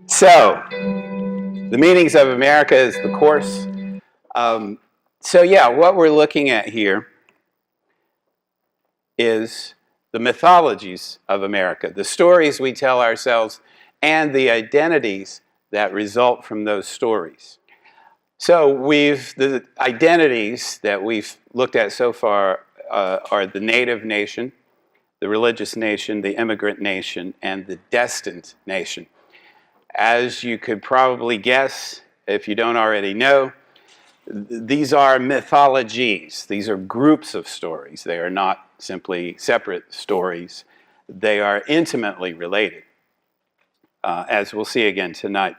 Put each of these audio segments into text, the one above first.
So, the meanings of America is the course. So yeah, what we're looking at here is the mythologies of America, the stories we tell ourselves, and the identities that result from those stories. So the identities that we've looked at so far are the native nation, the religious nation, the immigrant nation, and the destined nation. As you could probably guess, if you don't already know, these are mythologies. These are groups of stories. They are not simply separate stories. They are intimately related, as we'll see again tonight.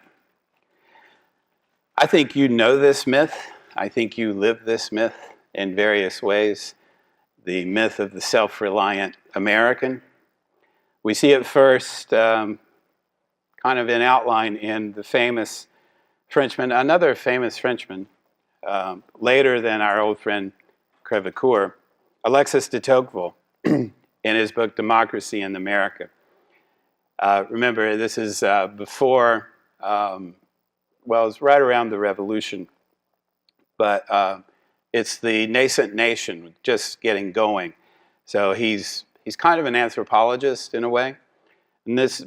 I think you know this myth. I think you live this myth in various ways. The myth of the self-reliant American. We see it first kind of in outline in the famous Frenchman, another famous Frenchman, later than our old friend Crevecoeur, Alexis de Tocqueville, in his book Democracy in America. Remember, this is before, well, it's right around the Revolution, but it's the nascent nation just getting going. So he's kind of an anthropologist in a way, and this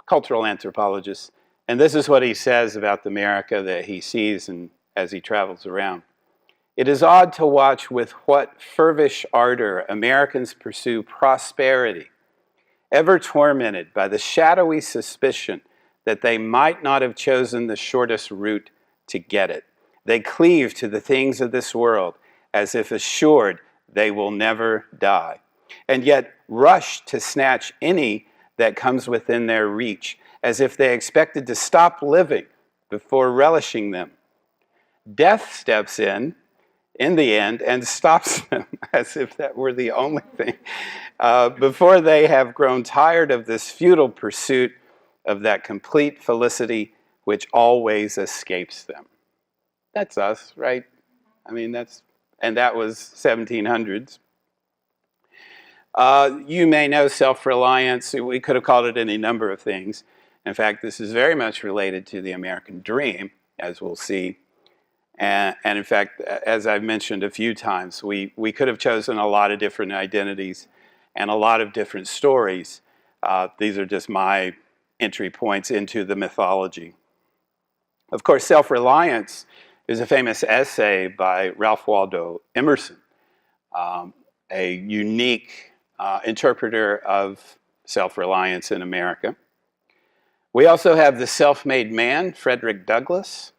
cultural anthropologist. And this is what he says about the America that he sees and as he travels around. It is odd to watch with what fervish ardor Americans pursue prosperity, ever tormented by the shadowy suspicion that they might not have chosen the shortest route to get it. They cleave to the things of this world as if assured they will never die, and yet rush to snatch any that comes within their reach, as if they expected to stop living before relishing them. Death steps in the end, and stops them, as if that were the only thing, before they have grown tired of this futile pursuit of that complete felicity which always escapes them. That's us, right? I mean, that was 1700s. You may know self-reliance. We could have called it any number of things. In fact, this is very much related to the American dream, as we'll see. And in fact, as I've mentioned a few times, we could have chosen a lot of different identities and a lot of different stories. These are just my entry points into the mythology. Of course, Self-Reliance is a famous essay by Ralph Waldo Emerson, a unique interpreter of self-reliance in America. We also have the self-made man, Frederick Douglass,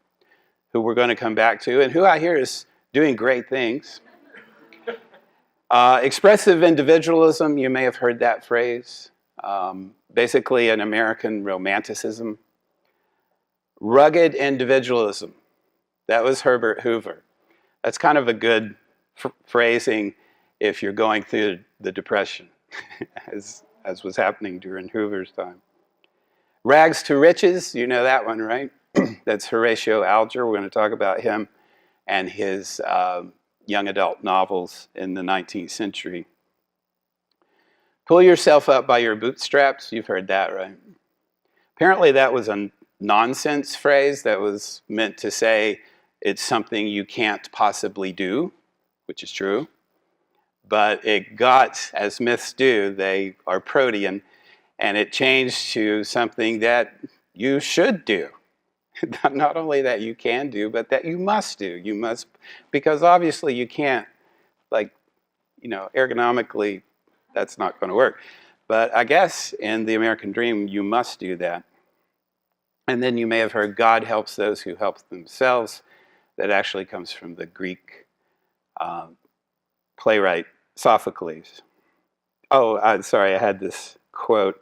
who we're going to come back to, and who I hear is doing great things. Expressive individualism, you may have heard that phrase. Basically an American romanticism. Rugged individualism, that was Herbert Hoover. That's kind of a good phrasing if you're going through the Depression, as was happening during Hoover's time. Rags to riches, you know that one, right? That's Horatio Alger. We're going to talk about him and his young adult novels in the 19th century. Pull yourself up by your bootstraps. You've heard that, right? Apparently that was a nonsense phrase that was meant to say it's something you can't possibly do, which is true. But it got, as myths do, they are protean, and it changed to something that you should do. Not only that you can do, but that you must do. You must, because obviously you can't, like, you know, ergonomically, that's not going to work. But I guess in the American dream, you must do that. And then you may have heard, God helps those who help themselves. That actually comes from the Greek playwright Sophocles. Oh, sorry, I had this quote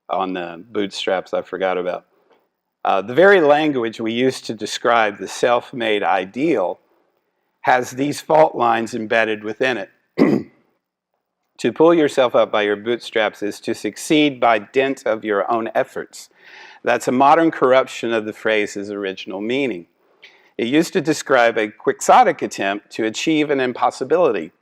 on the bootstraps I forgot about. The very language we use to describe the self-made ideal has these fault lines embedded within it. To pull yourself up by your bootstraps is to succeed by dint of your own efforts. That's a modern corruption of the phrase's original meaning. It used to describe a quixotic attempt to achieve an impossibility,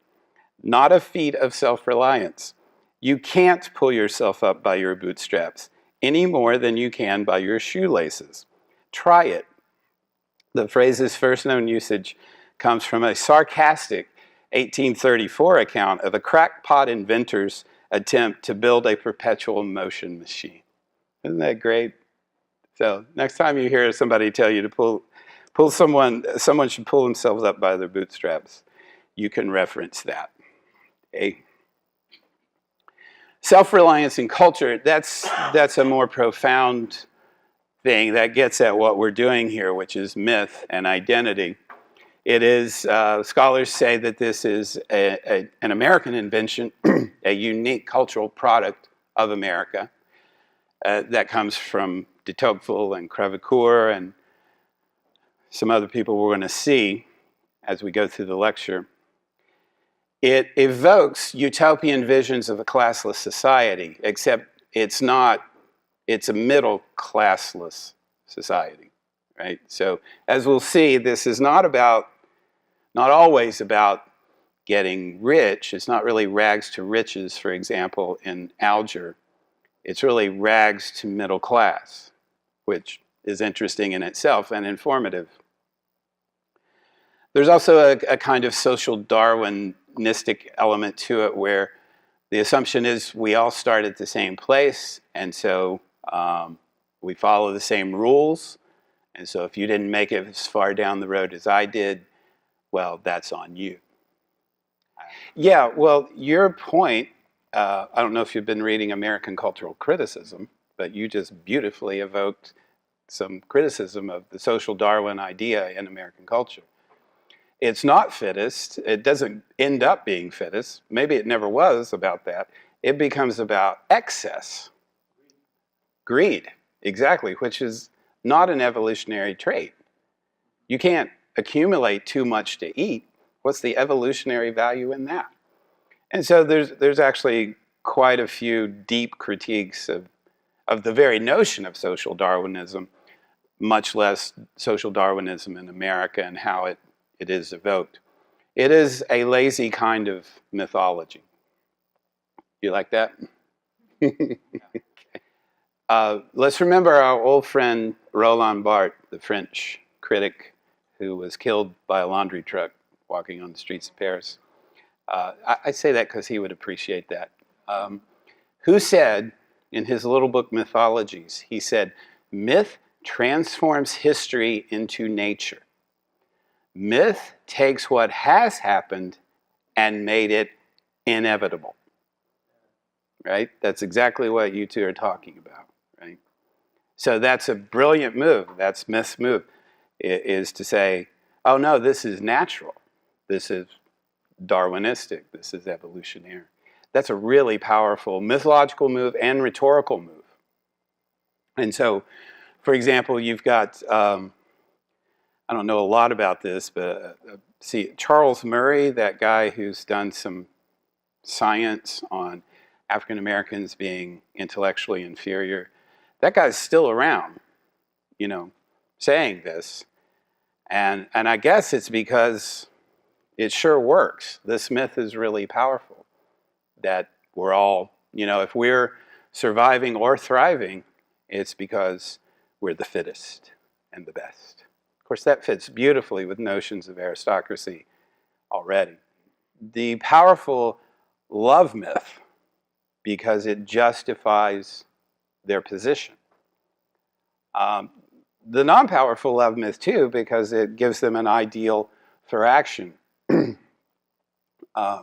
not a feat of self-reliance. You can't pull yourself up by your bootstraps. any more than you can by your shoelaces. Try it. The phrase's first known usage comes from a sarcastic 1834 account of a crackpot inventor's attempt to build a perpetual motion machine. Isn't that great? So next time you hear somebody tell you to pull someone should pull themselves up by their bootstraps, you can reference that. Okay. Self-reliance and culture, that's a more profound thing that gets at what we're doing here, which is myth and identity. It is, scholars say that this is an American invention, a unique cultural product of America that comes from de Tocqueville and Crevecoeur and some other people we're going to see as we go through the lecture. It evokes utopian visions of a classless society, except it's not, it's a middle classless society, right? So as we'll see, this is not always about getting rich. It's not really rags to riches, for example, in Alger. It's really rags to middle class, which is interesting in itself and informative. There's also a kind of social Darwinistic element to it where the assumption is we all start at the same place, and so we follow the same rules. And so if you didn't make it as far down the road as I did, well, that's on you. Yeah, well, your point, I don't know if you've been reading American cultural criticism, but you just beautifully evoked some criticism of the social Darwin idea in American culture. It's not fittest. It doesn't end up being fittest. Maybe it never was about that. It becomes about excess. Greed, exactly, which is not an evolutionary trait. You can't accumulate too much to eat. What's the evolutionary value in that? And so there's actually quite a few deep critiques of the very notion of social Darwinism, much less social Darwinism in America and how it is evoked. It is a lazy kind of mythology. You like that? Let's remember our old friend Roland Barthes, the French critic who was killed by a laundry truck walking on the streets of Paris. I say that because he would appreciate that. Who said in his little book Mythologies, he said, myth transforms history into nature. Myth takes what has happened and made it inevitable. Right? That's exactly what you two are talking about, right? So that's a brilliant move. That's myth's move, is to say, oh no, this is natural. This is Darwinistic. This is evolutionary. That's a really powerful mythological move and rhetorical move. And so, for example, you've got, I don't know a lot about this, but see, Charles Murray, that guy who's done some science on African Americans being intellectually inferior, that guy's still around, you know, saying this. And I guess it's because it sure works. This myth is really powerful, that we're all, you know, if we're surviving or thriving, it's because we're the fittest and the best. Of course, that fits beautifully with notions of aristocracy already. The powerful love myth, because it justifies their position. The non-powerful love myth, too, because it gives them an ideal for action.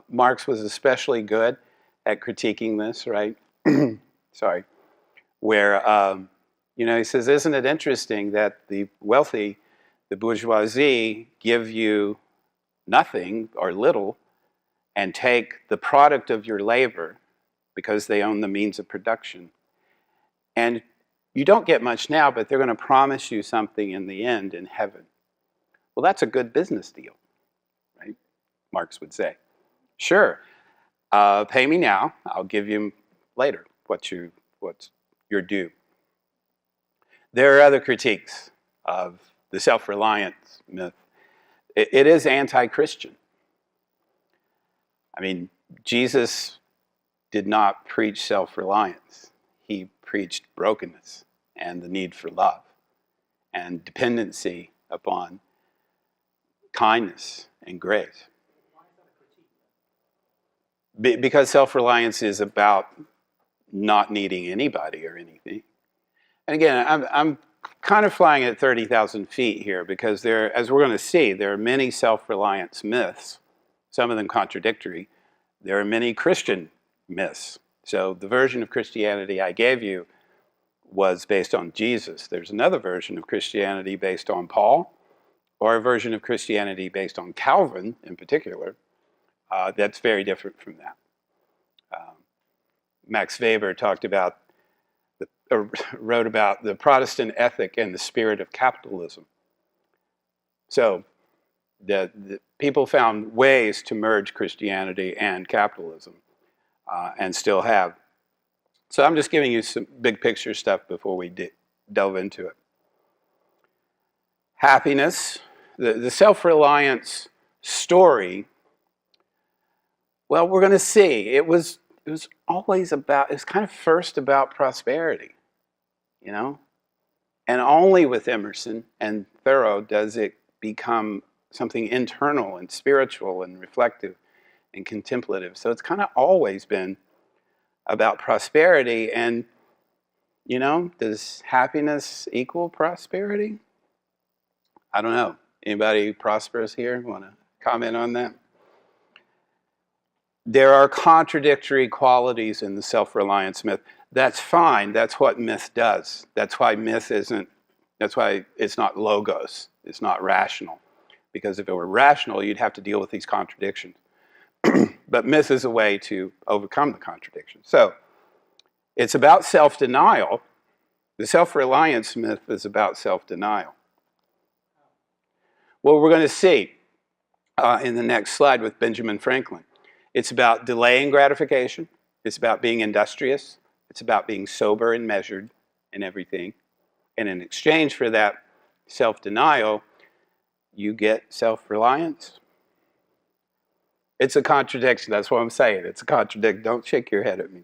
Marx was especially good at critiquing this, right? Sorry. Where, you know, he says, isn't it interesting that the wealthy, the bourgeoisie, give you nothing or little and take the product of your labor because they own the means of production. And you don't get much now, but they're going to promise you something in the end in heaven. Well, that's a good business deal, right? Marx would say. Sure, pay me now. I'll give you later what's your due. There are other critiques of the self-reliance myth. It is anti-Christian. I mean, Jesus did not preach self-reliance. he preached brokenness and the need for love and dependency upon kindness and grace. Because self-reliance is about not needing anybody or anything. And again, I'm kind of flying at 30,000 feet here because there, as we're going to see, there are many self-reliance myths, some of them contradictory. There are many Christian myths. So the version of Christianity I gave you was based on Jesus. There's another version of Christianity based on Paul, or a version of Christianity based on Calvin in particular, that's very different from that. Max Weber talked about, wrote about the Protestant ethic and the spirit of capitalism. So the people found ways to merge Christianity and capitalism, and still have. So I'm just giving you some big picture stuff before we delve into it. Happiness, the self-reliance story, well, we're going to see. It was always about, it's kind of first about prosperity, you know? And only with Emerson and Thoreau does it become something internal and spiritual and reflective and contemplative. So it's kind of always been about prosperity. And, you know, does happiness equal prosperity? I don't know. Anybody prosperous here want to comment on that? There are contradictory qualities in the self-reliance myth. That's fine. That's what myth does. That's why myth isn't, that's why it's not logos. It's not rational. Because if it were rational, you'd have to deal with these contradictions. But myth is a way to overcome the contradictions. So it's about self-denial. The self-reliance myth is about self-denial. Well, we're going to see in the next slide with Benjamin Franklin. It's about delaying gratification. It's about being industrious. It's about being sober and measured in everything. And in exchange for that self-denial, you get self-reliance. It's a contradiction. That's what I'm saying. It's a contradiction. Don't shake your head at me.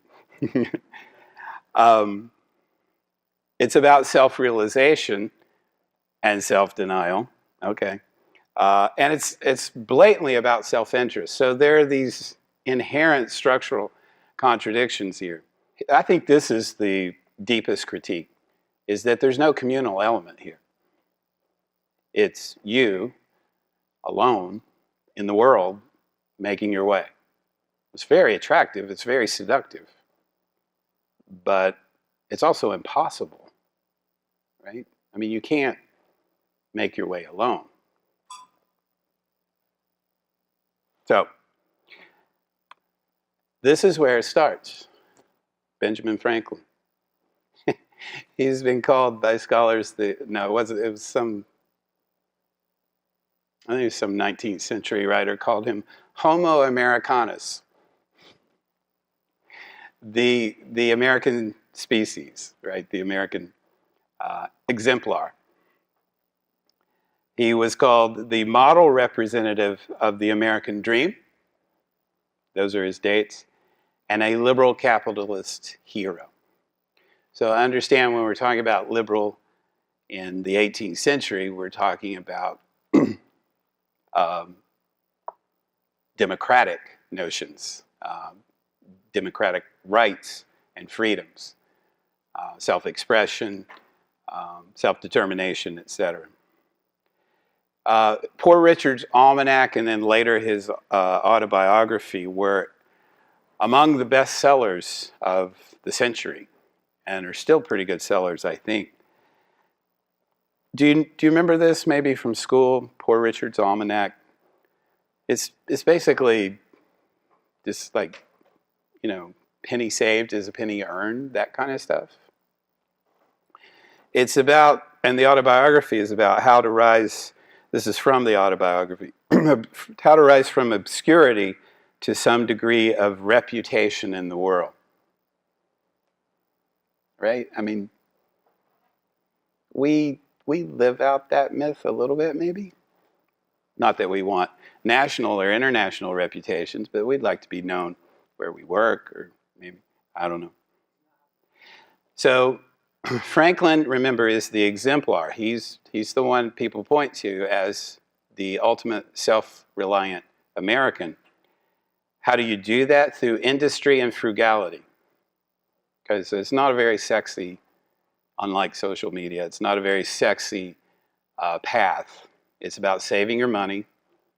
It's about self-realization and self-denial. Okay. And it's blatantly about self-interest. So there are these inherent structural contradictions here. I think this is the deepest critique, is that there's no communal element here. It's you alone in the world making your way. It's very attractive, it's very seductive, but it's also impossible, right? I mean, you can't make your way alone. So, this is where it starts. Benjamin Franklin. He's been called by scholars I think it was some 19th century writer called him Homo Americanus. The American species, right? The American exemplar. He was called the model representative of the American dream. Those are his dates. And a liberal capitalist hero. So understand when we're talking about liberal in the 18th century, we're talking about democratic notions, democratic rights and freedoms, self-expression, self-determination, etc. Poor Richard's Almanac and then later his autobiography were among the best sellers of the century and are still pretty good sellers, I think. Do you remember this maybe from school, Poor Richard's Almanac? It's basically just like, you know, penny saved is a penny earned, that kind of stuff. It's about, and the autobiography is about how to rise, this is from the autobiography, how to rise from obscurity to some degree of reputation in the world. Right? I mean, we live out that myth a little bit, maybe. Not that we want national or international reputations, but we'd like to be known where we work, or maybe, I don't know. So Franklin, remember, is the exemplar. He's the one people point to as the ultimate self-reliant American. How do you do that? Through industry and frugality. Because it's not a very sexy, unlike social media, it's not a very sexy path. It's about saving your money.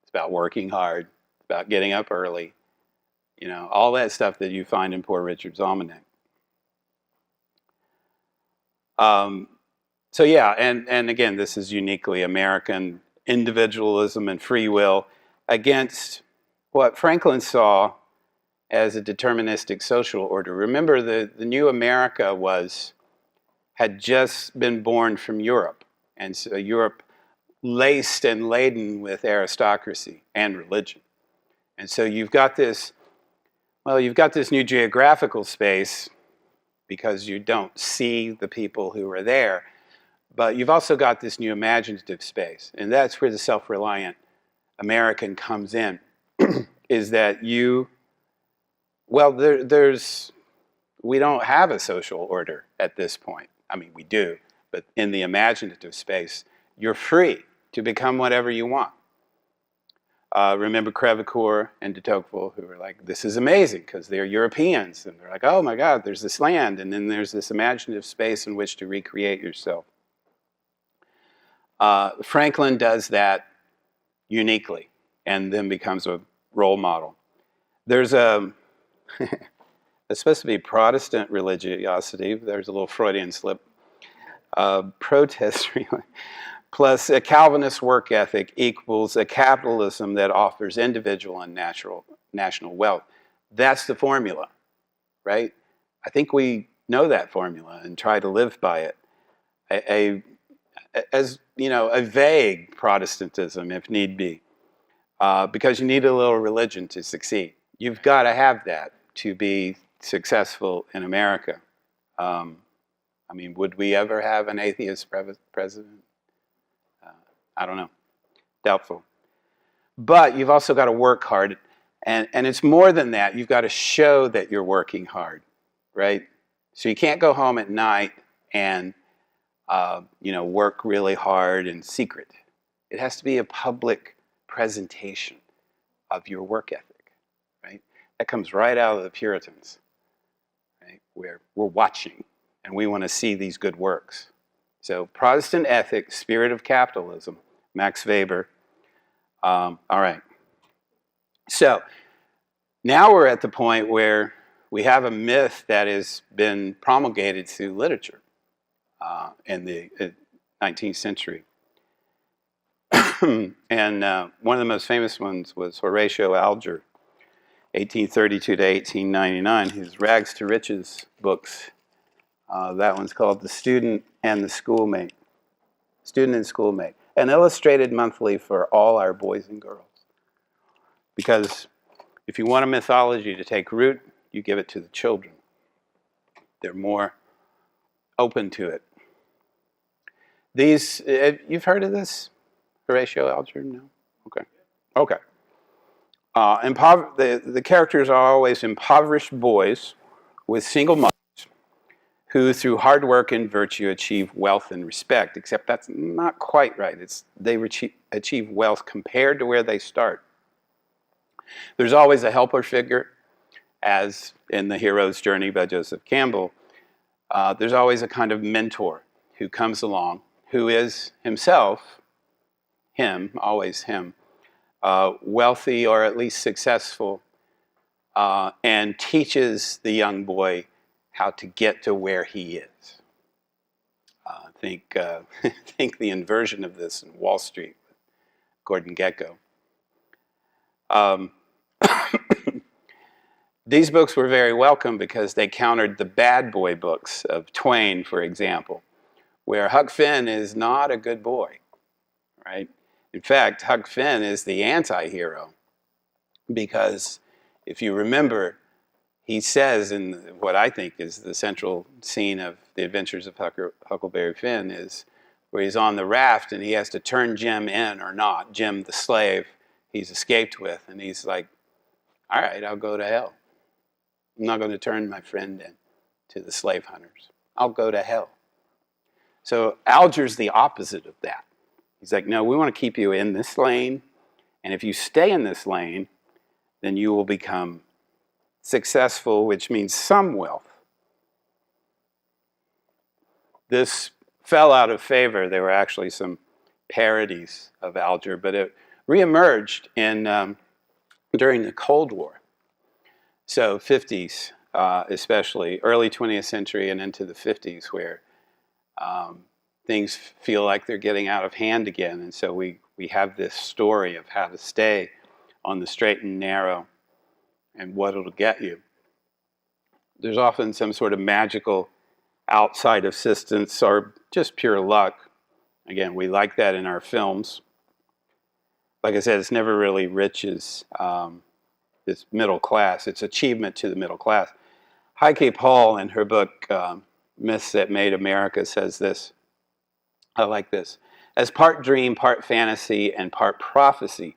It's about working hard. It's about getting up early. You know, all that stuff that you find in Poor Richard's Almanac. So yeah, and again, this is uniquely American individualism and free will against what Franklin saw as a deterministic social order. Remember, the new America had just been born from Europe, and so Europe laced and laden with aristocracy and religion. And so you've got this new geographical space because you don't see the people who are there, but you've also got this new imaginative space, and that's where the self-reliant American comes in, is that we don't have a social order at this point. I mean, we do, but in the imaginative space, you're free to become whatever you want. Remember Crevecoeur and de Tocqueville, who were like, this is amazing, because they're Europeans, and they're like, oh my God, there's this land, and then there's this imaginative space in which to recreate yourself. Franklin does that uniquely, and then becomes a role model. There's it's supposed to be Protestant religiosity. There's a little Freudian slip. Protest plus a Calvinist work ethic equals a capitalism that offers individual and national wealth. That's the formula, right? I think we know that formula and try to live by it. As you know, a vague Protestantism, if need be, because you need a little religion to succeed. You've got to have that to be successful in America. I mean, would we ever have an atheist president? I don't know. Doubtful. But you've also got to work hard. And it's more than that. You've got to show that you're working hard, right? So you can't go home at night and work really hard in secret. It has to be a public presentation of your work ethic, right? That comes right out of the Puritans, right? Where we're watching and we want to see these good works. So Protestant ethics, spirit of capitalism, Max Weber. All right. So now we're at the point where we have a myth that has been promulgated through literature in the 19th century. And one of the most famous ones was Horatio Alger, 1832 to 1899, his Rags to Riches books. That one's called The Student and the Schoolmate. Student and Schoolmate. An illustrated monthly for all our boys and girls. Because if you want a mythology to take root, you give it to the children. They're more open to it. These, you've heard of this? Horatio Alger? No? Okay. Okay. The characters are always impoverished boys with single mothers who, through hard work and virtue, achieve wealth and respect, except that's not quite right. They achieve wealth compared to where they start. There's always a helper figure, as in The Hero's Journey by Joseph Campbell. There's always a kind of mentor who comes along, who is himself, always him, wealthy or at least successful, and teaches the young boy how to get to where he is. Think the inversion of this in Wall Street with Gordon Gekko. These books were very welcome because they countered the bad boy books of Twain, for example, where Huck Finn is not a good boy, right? In fact, Huck Finn is the anti-hero because if you remember, he says in what I think is the central scene of The Adventures of Huckleberry Finn is where he's on the raft and he has to turn Jim in or not, Jim the slave he's escaped with, and he's like, all right, I'll go to hell. I'm not going to turn my friend in to the slave hunters. I'll go to hell. So Alger's the opposite of that. He's like, no, we want to keep you in this lane, and if you stay in this lane, then you will become successful, which means some wealth. This fell out of favor. There were actually some parodies of Alger, but it reemerged during the Cold War. So 50s, especially, early 20th century and into the 50s, where things feel like they're getting out of hand again. And so we have this story of how to stay on the straight and narrow and what it'll get you. There's often some sort of magical outside assistance or just pure luck. Again, we like that in our films. Like I said, it's never really riches. It's middle class. It's achievement to the middle class. Heike Paul, in her book, Myths That Made America, says this. I like this. As part dream, part fantasy, and part prophecy,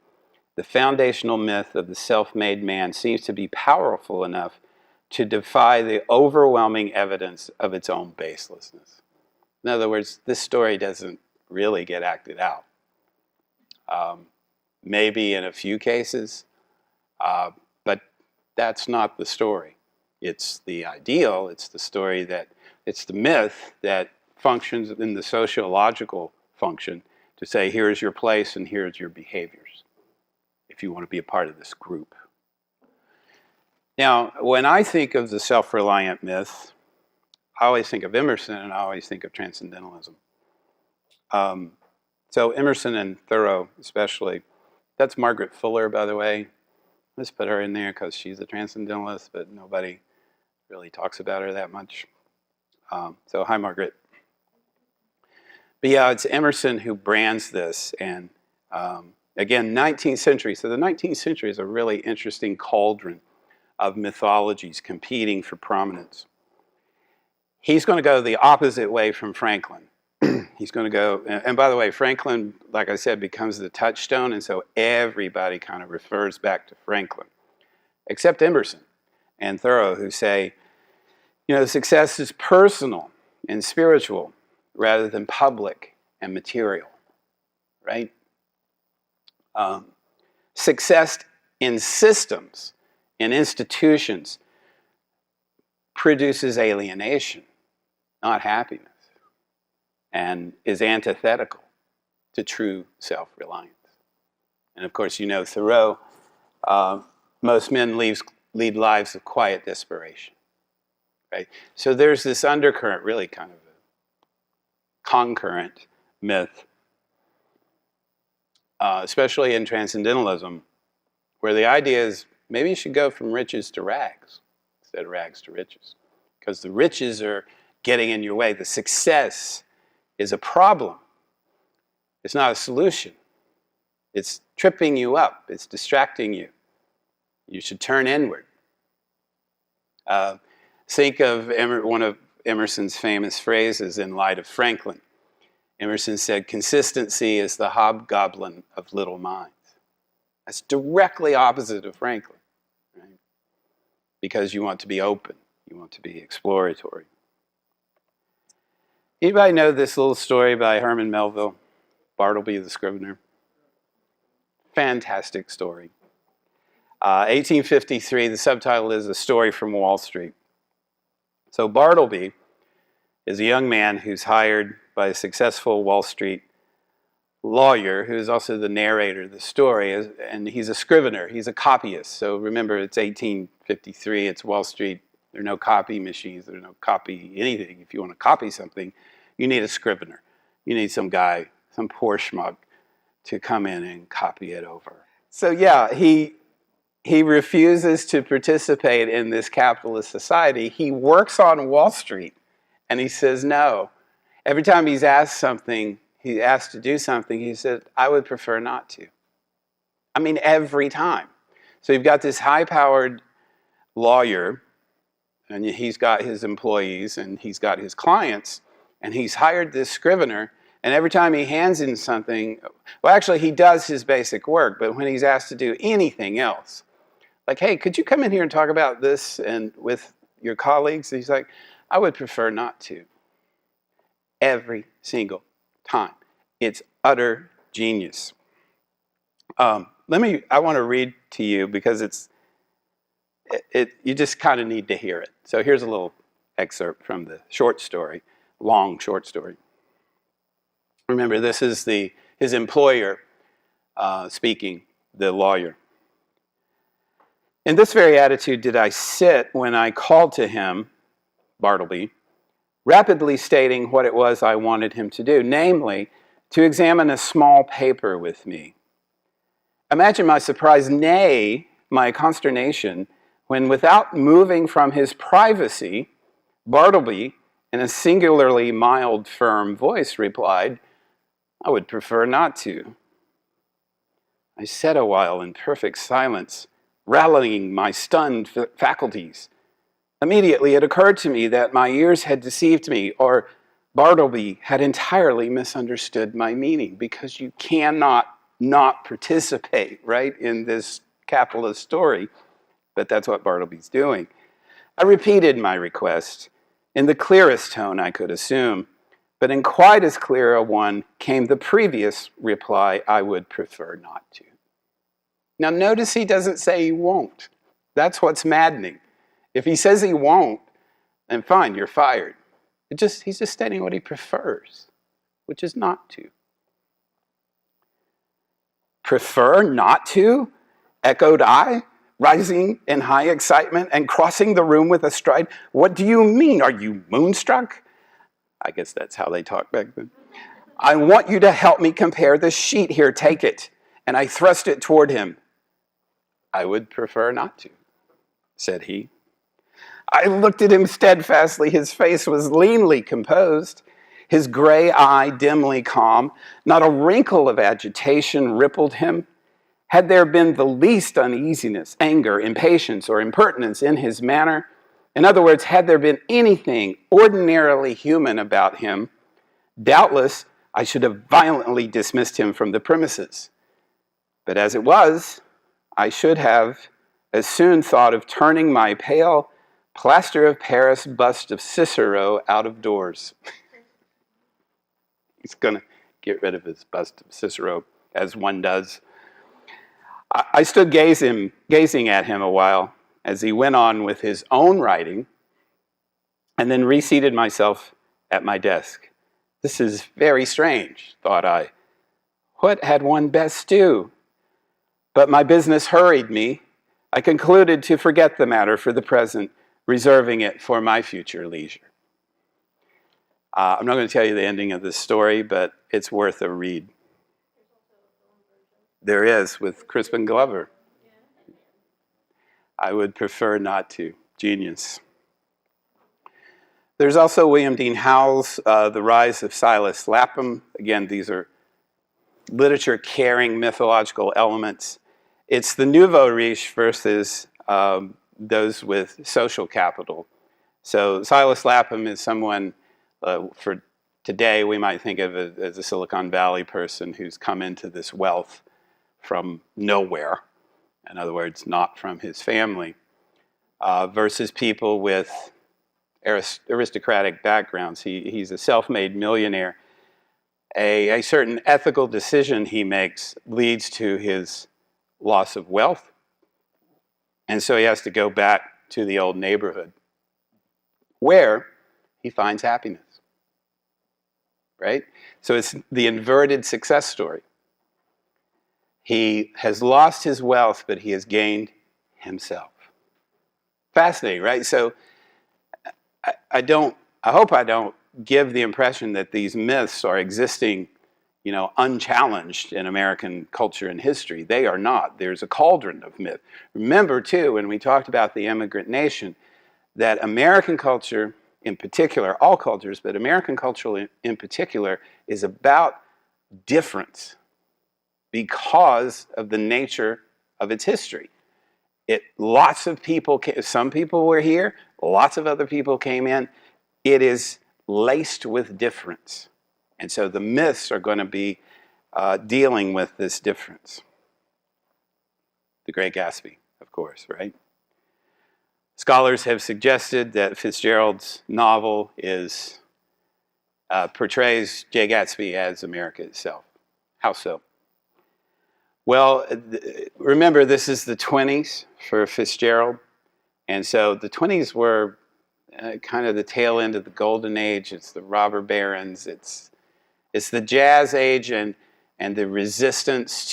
the foundational myth of the self-made man seems to be powerful enough to defy the overwhelming evidence of its own baselessness. In other words, this story doesn't really get acted out. Maybe in a few cases, but that's not the story. It's the ideal, it's the story that, it's the myth that functions in the sociological function to say, here's your place and here's your behaviors, if you want to be a part of this group. Now, when I think of the self-reliant myth, I always think of Emerson and I always think of transcendentalism. So Emerson and Thoreau especially, that's Margaret Fuller, by the way. Let's put her in there because she's a transcendentalist, but nobody really talks about her that much. So hi, Margaret. But yeah, it's Emerson who brands this. And again, 19th century. So the 19th century is a really interesting cauldron of mythologies competing for prominence. He's going to go the opposite way from Franklin. He's going to go, and by the way, Franklin, like I said, becomes the touchstone, and so everybody kind of refers back to Franklin, except Emerson and Thoreau, who say, you know, success is personal and spiritual rather than public and material, right? Success in systems, in institutions, produces alienation, not happiness, and is antithetical to true self-reliance. And of course, you know, Thoreau, most men lead lives of quiet desperation, right? So there's this undercurrent, really kind of a concurrent myth, especially in transcendentalism, where the idea is maybe you should go from riches to rags instead of rags to riches, because the riches are getting in your way. The success is a problem. It's not a solution. It's tripping you up. It's distracting you. You should turn inward. Think of one of Emerson's famous phrases in light of Franklin. Emerson said, consistency is the hobgoblin of little minds. That's directly opposite of Franklin, right? Because you want to be open. You want to be exploratory. Anybody know this little story by Herman Melville, Bartleby the Scrivener? Fantastic story. 1853, the subtitle is A Story from Wall Street. So Bartleby is a young man who's hired by a successful Wall Street lawyer who's also the narrator of the story, and he's a scrivener, he's a copyist. So remember, it's 1853, it's Wall Street, there are no copy machines, there are no copy anything. If you want to copy something, you need a scrivener. You need some guy, some poor schmuck, to come in and copy it over. So yeah, he refuses to participate in this capitalist society. He works on Wall Street, and he says no. Every time he's asked to do something, he said, I would prefer not to. I mean, every time. So you've got this high-powered lawyer, and he's got his employees, and he's got his clients, and he's hired this scrivener, and every time he hands in something, well, actually, he does his basic work, but when he's asked to do anything else, like, hey, could you come in here and talk about this and with your colleagues? He's like, I would prefer not to. Every single time. It's utter genius. I want to read to you because you just kind of need to hear it. So here's a little excerpt from the short story, long short story. Remember, this is his employer speaking, the lawyer. In this very attitude did I sit when I called to him, Bartleby, rapidly stating what it was I wanted him to do, namely, to examine a small paper with me. Imagine my surprise, nay, my consternation, when without moving from his privacy, Bartleby, in a singularly mild, firm voice, replied, I would prefer not to. I sat a while in perfect silence, rallying my stunned faculties. Immediately it occurred to me that my ears had deceived me, or Bartleby had entirely misunderstood my meaning, because you cannot not participate, right, in this capitalist story, but that's what Bartleby's doing. I repeated my request in the clearest tone I could assume, but in quite as clear a one came the previous reply, I would prefer not to. Now notice he doesn't say he won't. That's what's maddening. If he says he won't, then fine, you're fired. He's just stating what he prefers, which is not to. Prefer not to? Echoed I, rising in high excitement and crossing the room with a stride. What do you mean? Are you moonstruck? I guess that's how they talked back then. I want you to help me compare this sheet here. Take it. And I thrust it toward him. I would prefer not to, said he. I looked at him steadfastly. His face was leanly composed, his gray eye dimly calm. Not a wrinkle of agitation rippled him. Had there been the least uneasiness, anger, impatience, or impertinence in his manner, in other words, had there been anything ordinarily human about him, doubtless I should have violently dismissed him from the premises. But as it was, I should have as soon thought of turning my pale, plaster of Paris bust of Cicero out of doors. He's going to get rid of his bust of Cicero, as one does. I stood gazing at him a while as he went on with his own writing, and then reseated myself at my desk. This is very strange, thought I. What had one best do? But my business hurried me. I concluded to forget the matter for the present, reserving it for my future leisure. I'm not going to tell you the ending of this story, but it's worth a read. There is, with Crispin Glover. I would prefer not to. Genius. There's also William Dean Howells' The Rise of Silas Latham. Again, these are literature-carrying mythological elements. It's the nouveau riche versus those with social capital. So Silas Latham is someone, for today, we might think of as a Silicon Valley person who's come into this wealth from nowhere. In other words, not from his family, versus people with aristocratic backgrounds. He's a self-made millionaire. A certain ethical decision he makes leads to his loss of wealth, and so he has to go back to the old neighborhood where he finds happiness, right? So it's the inverted success story. He has lost his wealth, but he has gained himself. Fascinating, right? So I hope I don't give the impression that these myths are existing, unchallenged in American culture and history. They are not. There's a cauldron of myth. Remember, too, when we talked about the immigrant nation, that American culture in particular, all cultures, but American culture in particular, is about difference because of the nature of its history. Lots of people, some people were here, lots of other people came in. It is laced with difference. And so the myths are going to be dealing with this difference. The Great Gatsby, of course, right? Scholars have suggested that Fitzgerald's novel is portrays Jay Gatsby as America itself. How so? Well, remember, this is the 20s for Fitzgerald. And so the 20s were kind of the tail end of the golden age. It's the robber barons. It's the jazz age and the resistance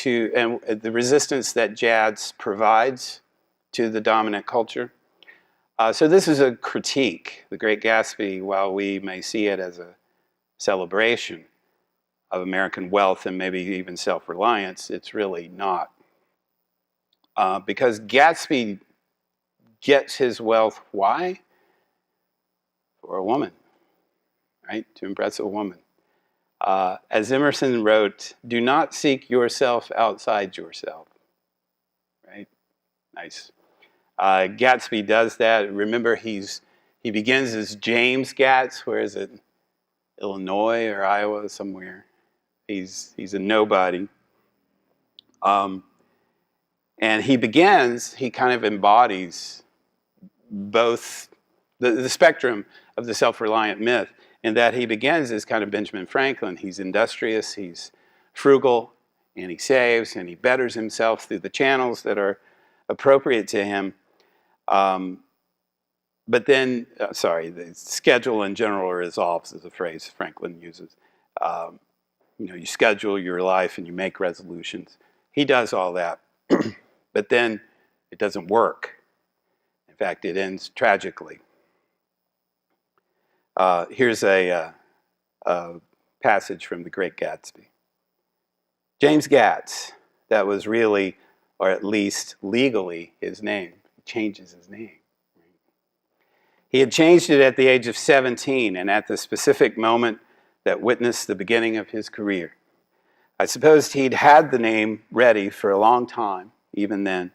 that jazz provides to the dominant culture. So this is a critique. The Great Gatsby, while we may see it as a celebration of American wealth and maybe even self-reliance, it's really not. Because Gatsby gets his wealth, why? For a woman, right? To impress a woman. As Emerson wrote, do not seek yourself outside yourself, right? Nice. Gatsby does that. Remember, he begins as James Gatz. Where is it? Illinois or Iowa, somewhere. He's a nobody. And he kind of embodies both the spectrum of the self-reliant myth, in that he begins as kind of Benjamin Franklin. He's industrious, he's frugal, and he saves, and he betters himself through the channels that are appropriate to him. But then, the schedule in general resolves is a phrase Franklin uses. You schedule your life and you make resolutions. He does all that, but then it doesn't work. In fact, it ends tragically. Here's a passage from The Great Gatsby. James Gatz, that was really, or at least legally, his name. He changes his name. He had changed it at the age of 17 and at the specific moment that witnessed the beginning of his career. I supposed he'd had the name ready for a long time, even then.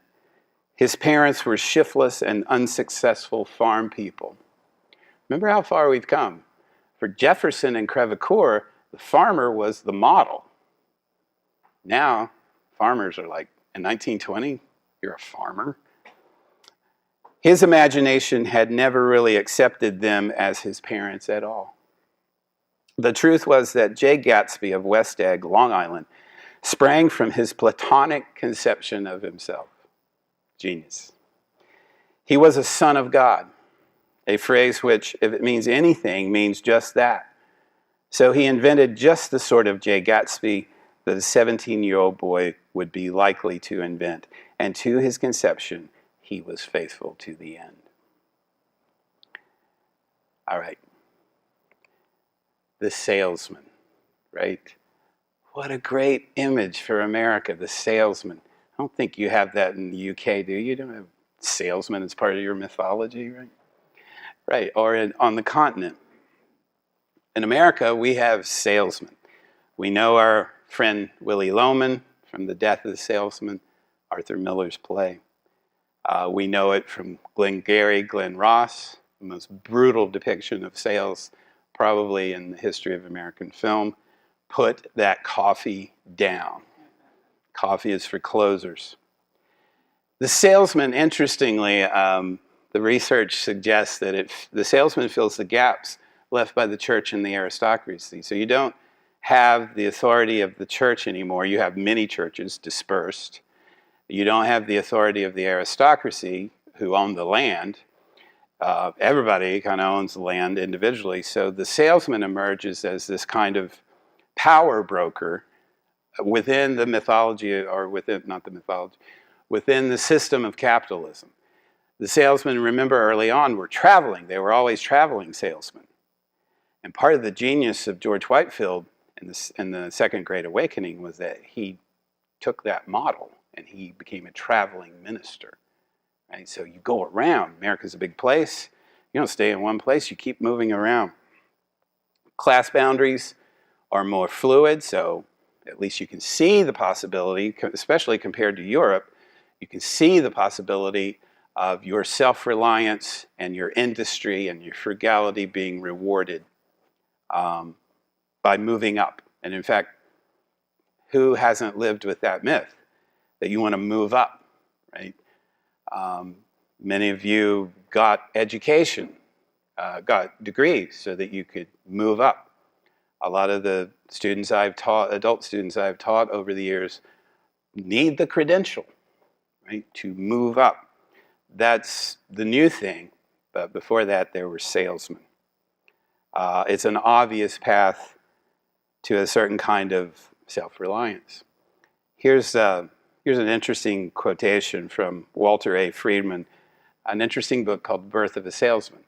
His parents were shiftless and unsuccessful farm people. Remember how far we've come. For Jefferson and Crevecoeur, the farmer was the model. Now, farmers are like, in 1920, you're a farmer? His imagination had never really accepted them as his parents at all. The truth was that Jay Gatsby of West Egg, Long Island, sprang from his Platonic conception of himself. Genius. He was a son of God, a phrase which, if it means anything, means just that. So he invented just the sort of Jay Gatsby that a 17-year-old boy would be likely to invent. And to his conception, he was faithful to the end. All right. The salesman, right? What a great image for America, the salesman. I don't think you have that in the UK, do you? You don't have salesman as part of your mythology, right? Right, or on the continent. In America, we have salesmen. We know our friend Willie Loman from The Death of the Salesman, Arthur Miller's play. We know it from Glenn Ross, the most brutal depiction of sales probably in the history of American film. Put that coffee down. Coffee is for closers. The salesman, interestingly, the research suggests that the salesman fills the gaps left by the church and the aristocracy. So you don't have the authority of the church anymore. You have many churches dispersed. You don't have the authority of the aristocracy who own the land. Everybody kind of owns the land individually. So the salesman emerges as this kind of power broker within the mythology, or within the system of capitalism. The salesmen, remember early on, were traveling. They were always traveling salesmen. And part of the genius of George Whitefield in the Second Great Awakening was that he took that model and he became a traveling minister. Right? So you go around. America's a big place. You don't stay in one place. You keep moving around. Class boundaries are more fluid, so at least you can see the possibility, especially compared to Europe, you can see the possibility of your self-reliance and your industry and your frugality being rewarded by moving up. And in fact, who hasn't lived with that myth that you want to move up, right? Many of you got education, got degrees so that you could move up. A lot of the students I've taught, adult students I've taught over the years, need the credential, right, to move up. That's the new thing, but before that there were salesmen. It's an obvious path to a certain kind of self-reliance. Here's an interesting quotation from Walter A. Friedman, an interesting book called The Birth of a Salesman.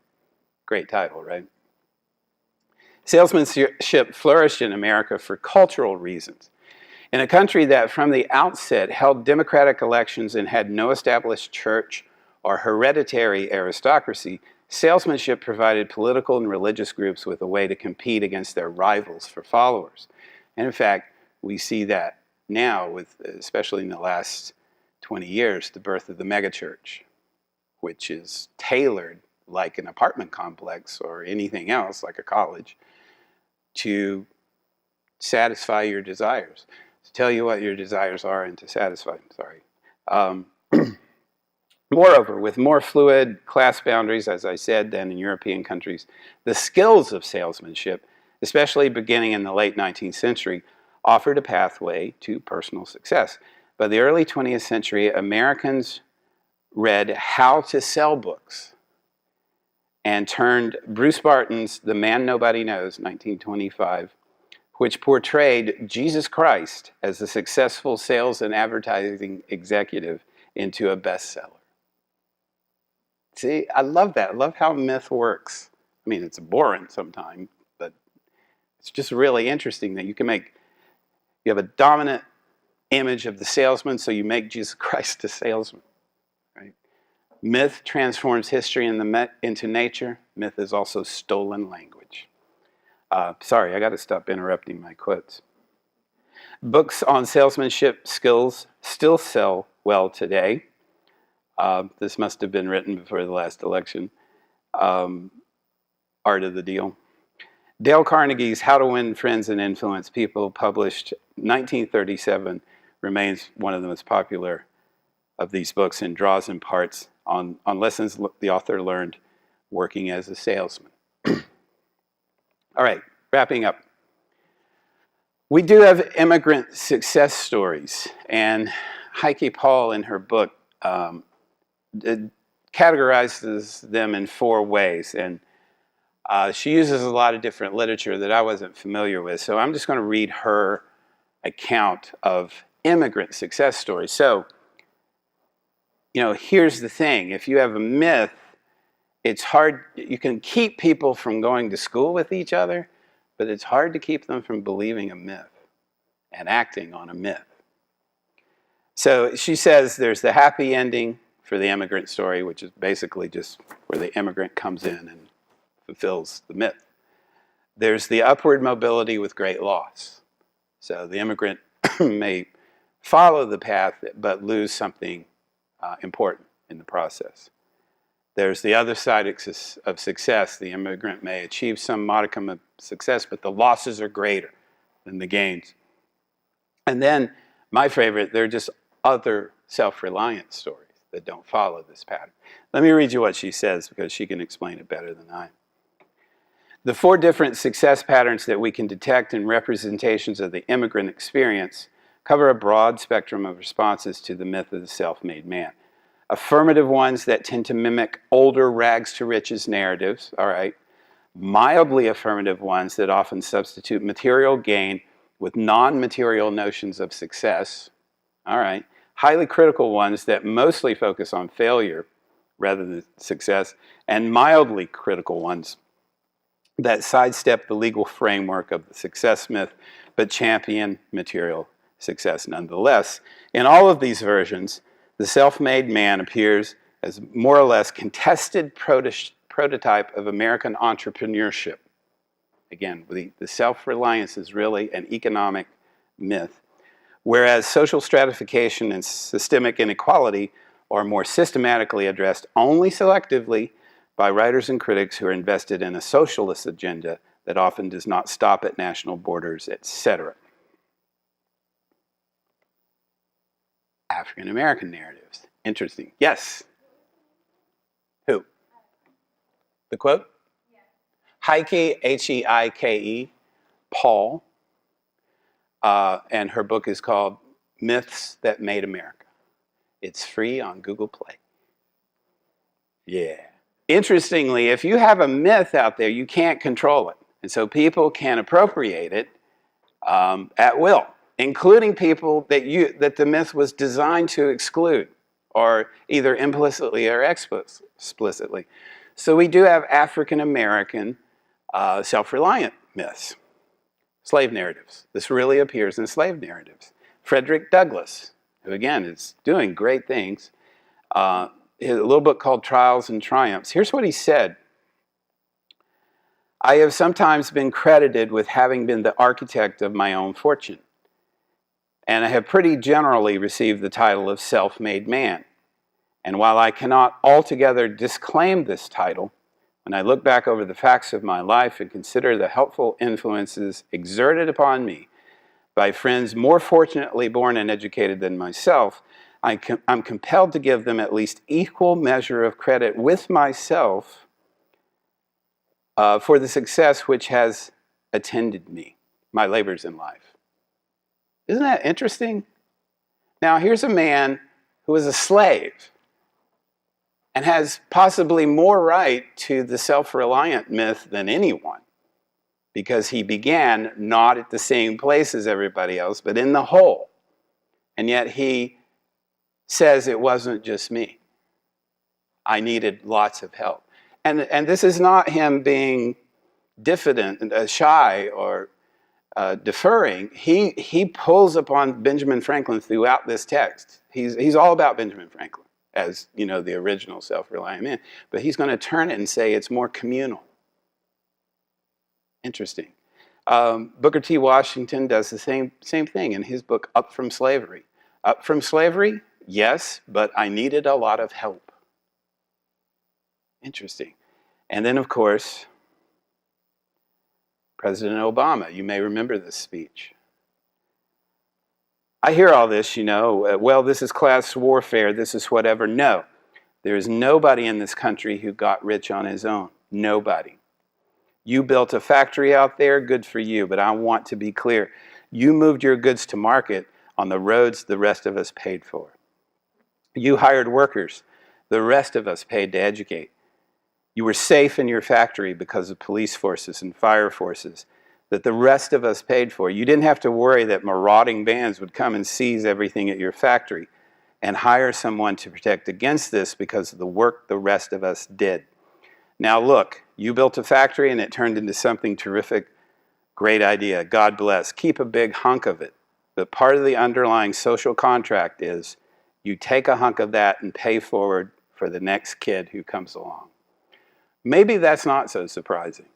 Great title, right? Salesmanship flourished in America for cultural reasons. In a country that from the outset held democratic elections and had no established church or hereditary aristocracy, salesmanship provided political and religious groups with a way to compete against their rivals for followers. And in fact, we see that now, especially in the last 20 years, the birth of the megachurch, which is tailored like an apartment complex or anything else, like a college, to satisfy your desires, to tell you what your desires are and to satisfy them, sorry. Moreover, with more fluid class boundaries, as I said, than in European countries, the skills of salesmanship, especially beginning in the late 19th century, offered a pathway to personal success. By the early 20th century, Americans read how to sell books and turned Bruce Barton's The Man Nobody Knows, 1925, which portrayed Jesus Christ as a successful sales and advertising executive, into a bestseller. See, I love that. I love how myth works. I mean, it's boring sometimes, but it's just really interesting that you have a dominant image of the salesman, so you make Jesus Christ a salesman. Right? Myth transforms history into nature. Myth is also stolen language. Sorry, I got to stop interrupting my quotes. Books on salesmanship skills still sell well today. This must have been written before the last election. Art of the Deal. Dale Carnegie's How to Win Friends and Influence People, published 1937, remains one of the most popular of these books and draws in parts on lessons the author learned working as a salesman. All right, wrapping up. We do have immigrant success stories, and Heike Paul in her book categorizes them in 4 ways, and she uses a lot of different literature that I wasn't familiar with, so I'm just going to read her account of immigrant success stories. So, here's the thing. If you have a myth, it's hard. You can keep people from going to school with each other, but it's hard to keep them from believing a myth and acting on a myth. So she says there's the happy ending for the immigrant story, which is basically just where the immigrant comes in and fulfills the myth. There's the upward mobility with great loss. So the immigrant may follow the path but lose something important in the process. There's the other side of success. The immigrant may achieve some modicum of success, but the losses are greater than the gains. And then, my favorite, they're just other self-reliant stories that don't follow this pattern. Let me read you what she says, because she can explain it better than I. The 4 different success patterns that we can detect in representations of the immigrant experience cover a broad spectrum of responses to the myth of the self-made man. Affirmative ones that tend to mimic older rags to riches narratives, all right. Mildly affirmative ones that often substitute material gain with non-material notions of success, all right. Highly critical ones that mostly focus on failure rather than success, and mildly critical ones that sidestep the legal framework of the success myth but champion material success nonetheless. In all of these versions, the self-made man appears as more or less contested prototype of American entrepreneurship. Again, the self-reliance is really an economic myth, whereas social stratification and systemic inequality are more systematically addressed only selectively by writers and critics who are invested in a socialist agenda that often does not stop at national borders, etc. African American narratives. Interesting. Yes? Who? The quote? Heike, H-E-I-K-E. Paul, and her book is called Myths That Made America. It's free on Google Play. Yeah. Interestingly, if you have a myth out there, you can't control it. And so people can appropriate it at will, including people that the myth was designed to exclude, or either implicitly or explicitly. So we do have African American self-reliant myths, slave narratives. This really appears in slave narratives. Frederick Douglass, who again is doing great things, his little book called Trials and Triumphs. Here's what he said. I have sometimes been credited with having been the architect of my own fortune, and I have pretty generally received the title of self-made man. And while I cannot altogether disclaim this title, when I look back over the facts of my life and consider the helpful influences exerted upon me by friends more fortunately born and educated than myself, I'm compelled to give them at least equal measure of credit with myself for the success which has attended me, my labors in life. Isn't that interesting? Now, here's a man who is a slave and has possibly more right to the self-reliant myth than anyone, because he began not at the same place as everybody else, but in the whole. And yet he says it wasn't just me. I needed lots of help. And this is not him being diffident, shy, or deferring. He pulls upon Benjamin Franklin throughout this text. He's all about Benjamin Franklin as, you know, the original self-reliant man. But he's going to turn it and say it's more communal. Interesting. Booker T. Washington does the same thing in his book, Up from Slavery. Up from slavery? Yes, but I needed a lot of help. Interesting. And then, of course, President Obama. You may remember this speech. I hear all this, you know, well, this is class warfare, this is whatever. No, there is nobody in this country who got rich on his own. Nobody. You built a factory out there, good for you, but I want to be clear. You moved your goods to market on the roads the rest of us paid for. You hired workers, the rest of us paid to educate. You were safe in your factory because of police forces and fire forces that the rest of us paid for. You didn't have to worry that marauding bands would come and seize everything at your factory and hire someone to protect against this because of the work the rest of us did. Now look, you built a factory and it turned into something terrific. Great idea. God bless. Keep a big hunk of it. But part of the underlying social contract is you take a hunk of that and pay forward for the next kid who comes along. Maybe that's not so surprising,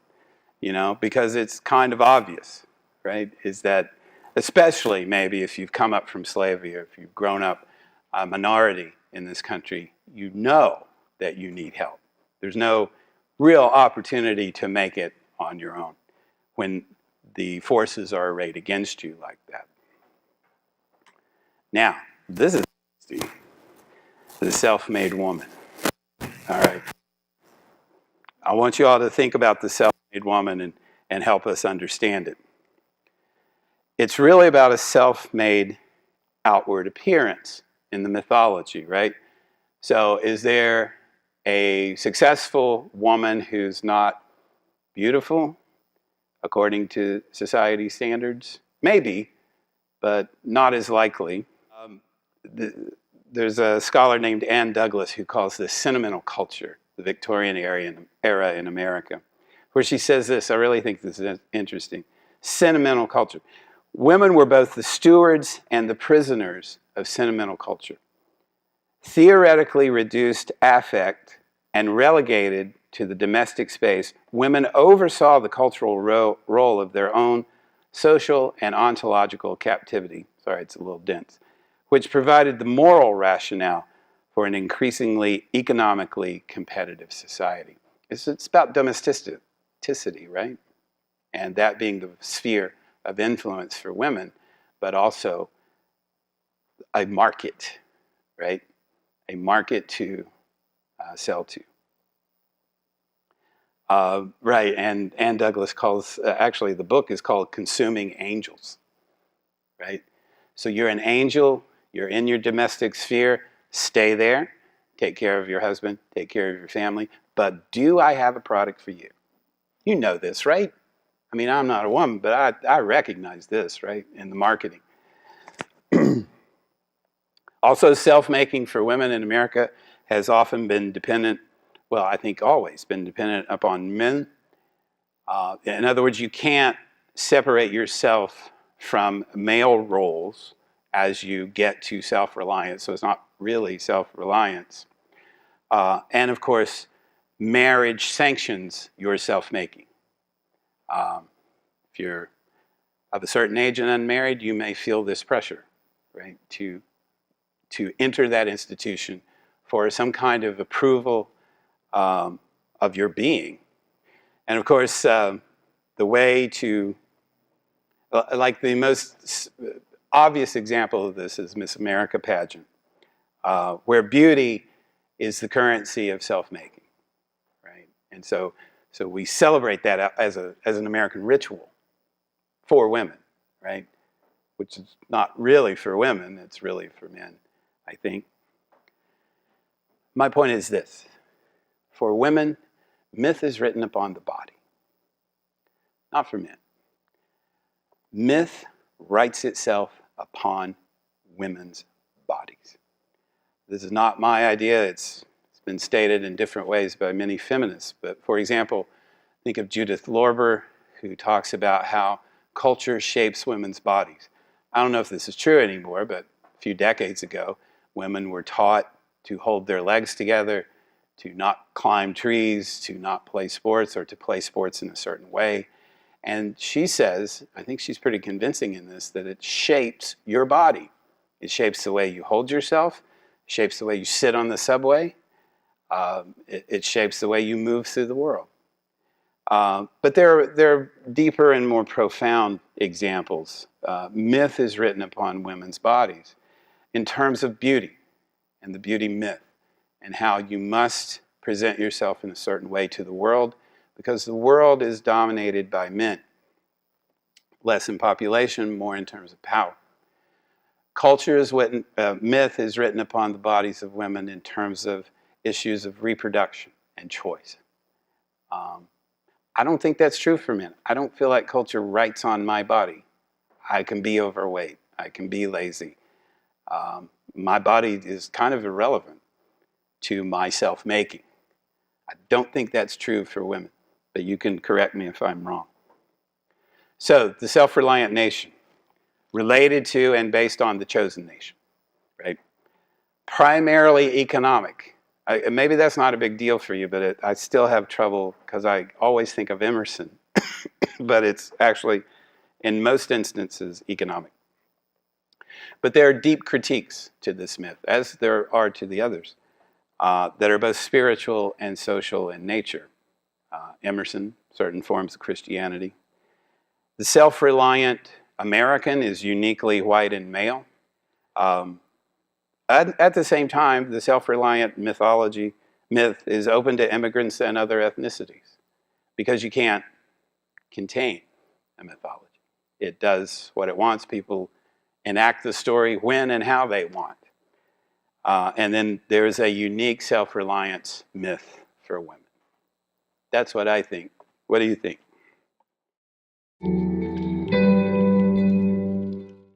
you know, because it's kind of obvious, right? Is that, especially maybe if you've come up from slavery or if you've grown up a minority in this country, you know that you need help. There's no real opportunity to make it on your own when the forces are arrayed against you like that. Now, this is the self-made woman. All right. I want you all to think about the self-made woman and help us understand it. It's really about a self-made outward appearance in the mythology, right? So is there a successful woman who's not beautiful according to society standards? Maybe, but not as likely. There's a scholar named Ann Douglas who calls this sentimental culture, the Victorian era in America, where she says this. I really think this is interesting. Sentimental culture. Women were both the stewards and the prisoners of sentimental culture. Theoretically reduced affect and relegated to the domestic space, women oversaw the cultural role of their own social and ontological captivity. Sorry, it's a little dense. Which provided the moral rationale for an increasingly economically competitive society. It's about domesticity, right? And that being the sphere of influence for women, but also a market, right? A market to sell to. Right, and Douglas calls, actually the book is called Consuming Angels, right? So you're an angel, you're in your domestic sphere, stay there, take care of your husband, take care of your family, but do I have a product for you? You know this, right? I mean, I'm not a woman, but I recognize this, right, in the marketing. Also, self-making for women in America has often been dependent, well, I think always been dependent upon men. In other words, you can't separate yourself from male roles as you get to self-reliance, so it's not really self-reliance. And of course, marriage sanctions your self-making. If you're of a certain age and unmarried, you may feel this pressure, right, to enter that institution for some kind of approval of your being. And of course, the way to, like the most obvious example of this is Miss America pageant, where beauty is the currency of self-making, right? And so we celebrate that as an American ritual for women, right? Which is not really for women, it's really for men, I think. My point is this: for women, myth is written upon the body, not for men. Myth writes itself upon women's bodies. This is not my idea. It's been stated in different ways by many feminists. But for example, think of Judith Lorber, who talks about how culture shapes women's bodies. I don't know if this is true anymore, but a few decades ago, women were taught to hold their legs together, to not climb trees, to not play sports, or to play sports in a certain way. And she says, I think she's pretty convincing in this, that it shapes your body. It shapes the way you hold yourself, shapes the way you sit on the subway, it shapes the way you move through the world. But there are deeper and more profound examples. Myth is written upon women's bodies in terms of beauty and the beauty myth, and how you must present yourself in a certain way to the world, because the world is dominated by men, less in population, more in terms of power. Culture is written, myth is written upon the bodies of women in terms of issues of reproduction and choice. I don't think that's true for men. I don't feel like culture writes on my body. I can be overweight. I can be lazy. My body is kind of irrelevant to my self-making. I don't think that's true for women, but you can correct me if I'm wrong. So, the Self-Reliant Nation, related to and based on the Chosen Nation, right? Primarily economic. Maybe that's not a big deal for you, but I still have trouble because I always think of Emerson, but it's actually, in most instances, economic. But there are deep critiques to this myth, as there are to the others, that are both spiritual and social in nature. Emerson, certain forms of Christianity. The self-reliant American is uniquely white and male. At the same time, the self-reliant myth is open to immigrants and other ethnicities, because you can't contain a mythology. It does what it wants. People enact the story when and how they want. And then there's a unique self-reliance myth for women. That's what I think. What do you think?